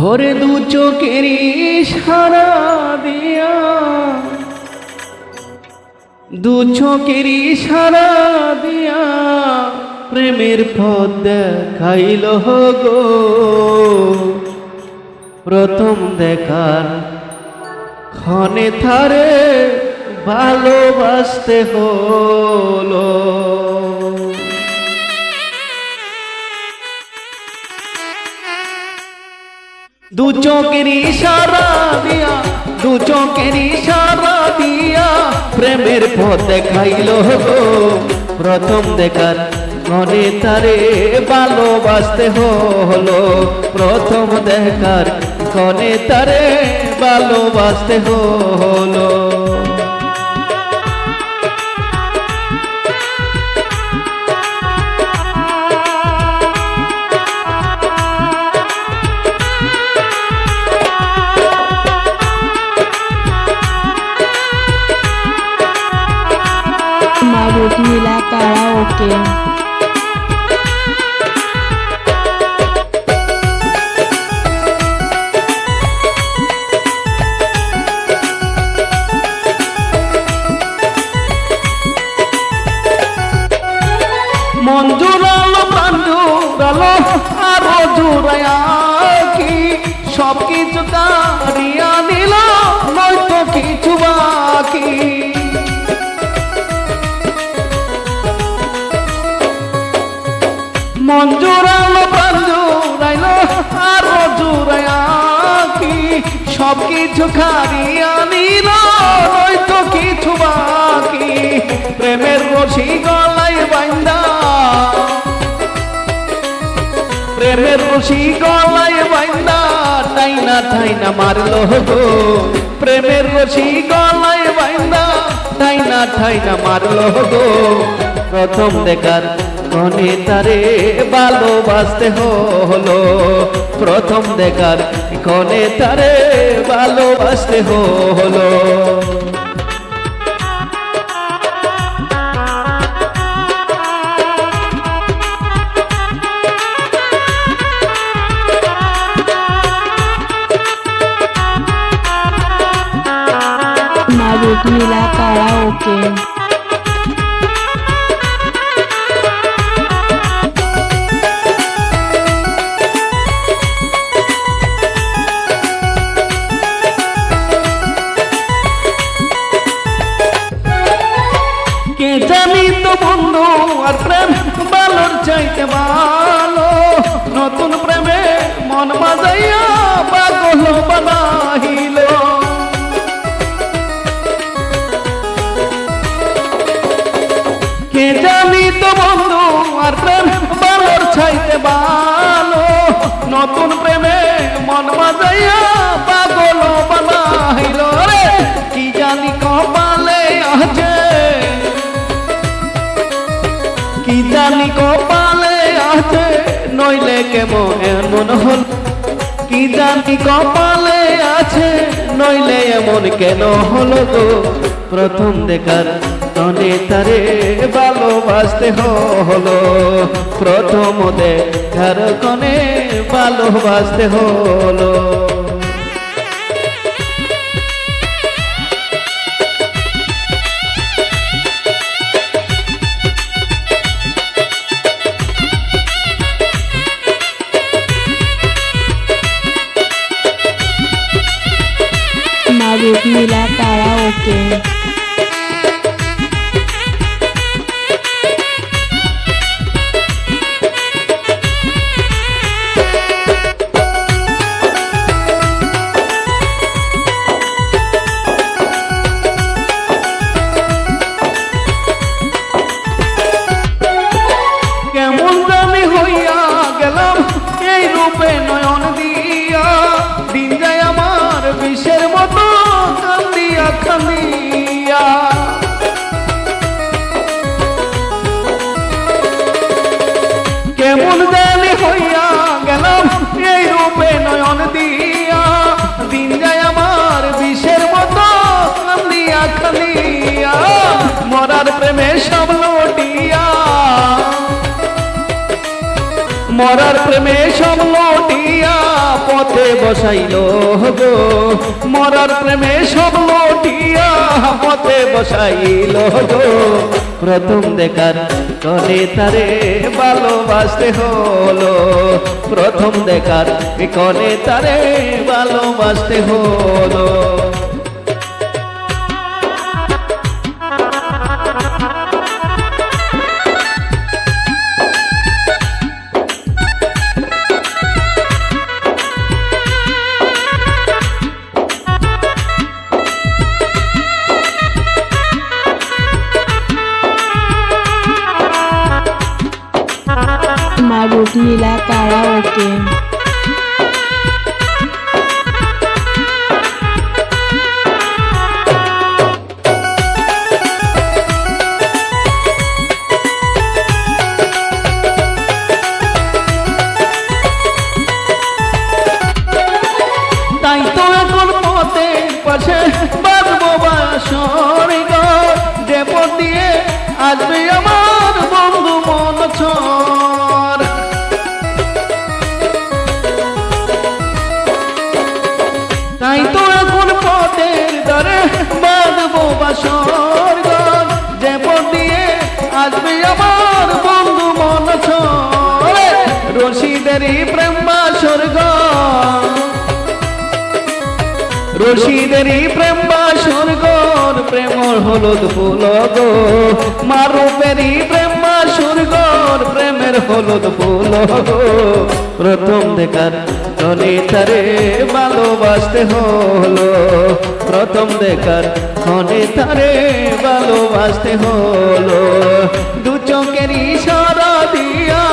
ওরে দু চোখের ইশারা দিয়া, দু চোখের ইশারা দিয়া প্রেমের পথ দেখাইল গো। প্রথম দেখার ক্ষণে থারে ভালোবাসতে হলো। দু চোখের ইশারা দিয়া, দু চোখের ইশারা দিয়া প্রেমের পথ দেখাইল গো। প্রথম দেখার মনে তারে ভালোবাসতে হলো। প্রথম দেখার মনে তারে ভালোবাসতে হলো। Marutmila Karaoke. মন জুড়ালো প্রাণ জুড়ালো আরো জুড়ায়া কি সব কিছু কারিয়া নিল নয়তো কিছু বাকি। মন জুড়ালো প্রাণ জুড়াইলো আরো জুড়ায়া কি সব কিছু কারিয়া নিল নয়তো কিছু বাকি। প্রেমের রশি গলায় বাইন্দা, প্রেমের রশি গলায় বাইন্দা টাইনা টাইনা মারলো গো। প্রেমের রশি গলায় বাইন্দা টাইনা টাইনা মারলো গো। প্রথম দেখার মনে তারে ভালোবাসতে হলো। প্রথম দেখার মনে তারে ভালোবাসতে হলো। Marutmila Karaoke. কে জানি তো বন্ধু আর প্রেম ভালোর চাইতে ভালো। নতুন প্রেমে মন বাজাইয়া পাগল বানাইল। কে জানি তো বন্ধু আর প্রেম ভালোর চাইতে ভালো। নতুন প্রেমে মন বাজাইয়া পাগল বানাইল। রে কি জানি কপালে আছে, কি জানি কপালে আছে নইলে কেমন এমন হল। কি জানি কপালে আছে নইলে এমন কেন হলো গো। প্রথম দেখার মনে তারে ভালোবাসতে হলো। প্রথম দেখার মনে ভালোবাসতে হলো। Marutmila Karaoke. কেমন জানি হইয়া গেলাম এই রূপে নয়ন দিয়া। দিন যায় আমার বিষের মতো কান্দিয়া কান্দিয়া। কেমন জানি হইয়া গেলাম এই রূপে নয়ন দিয়া। দিন যায় আমার বিষের মতো কান্দিয়া কান্দিয়া। মরার প্রেমে সব লটিয়া, মরার প্রেমে সব লটিয়া পথে বসাইল গো, মরার প্রেমে সব লটিয়া পথে বসাইল গো। প্রথম দেখার কনে তারে ভালোবাসতে হলো, প্রথম দেখার কনে তারে ভালোবাসতে হলো। মারুফ নীলা কারাওকে। তাই তো এখন পথে পাশে বাঁধবো বাসর গো, যে পথ দিয়ে আসবে আমার বন্ধু মন ছর। তাই তো এখন পথের দ্বারে বাঁধবো বাসর গো, যে পথ দিয়ে আসবে আমার বন্ধু মন ছর। রশিদেরই প্রেম বাসর গো, রশিদেরই প্রেম বাসর গো, প্রেমর হলুদ ফুল গো। মারুফেরই প্রেম বাসর গো, প্রেমের হলুদ ফুল গো। প্রথম দেখার কনে তারে ভালোবাসতে হলো, প্রথম দেখার কনে তারে ভালোবাসতে হলো। দু চোখেরই ইশারা দিয়া,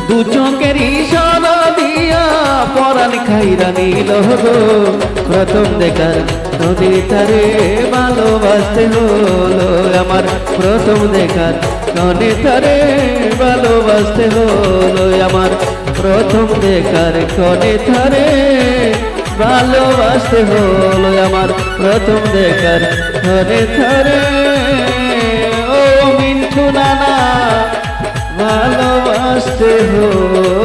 দু চোখের ইশারা দিয়া পরাণ খাইরা নিল গো। প্রথম দেখার নদী তারে ভালোবাসতে হলো আমার, প্রথম দেখার নদী তারে ভালোবাসতে হলো আমার, প্রথম দেখার কনে তারে ভালোবাসতে হলো আমার, প্রথম দেখার কনে তারে। ও মিন্টু নানা ভালোবাসতে হলো।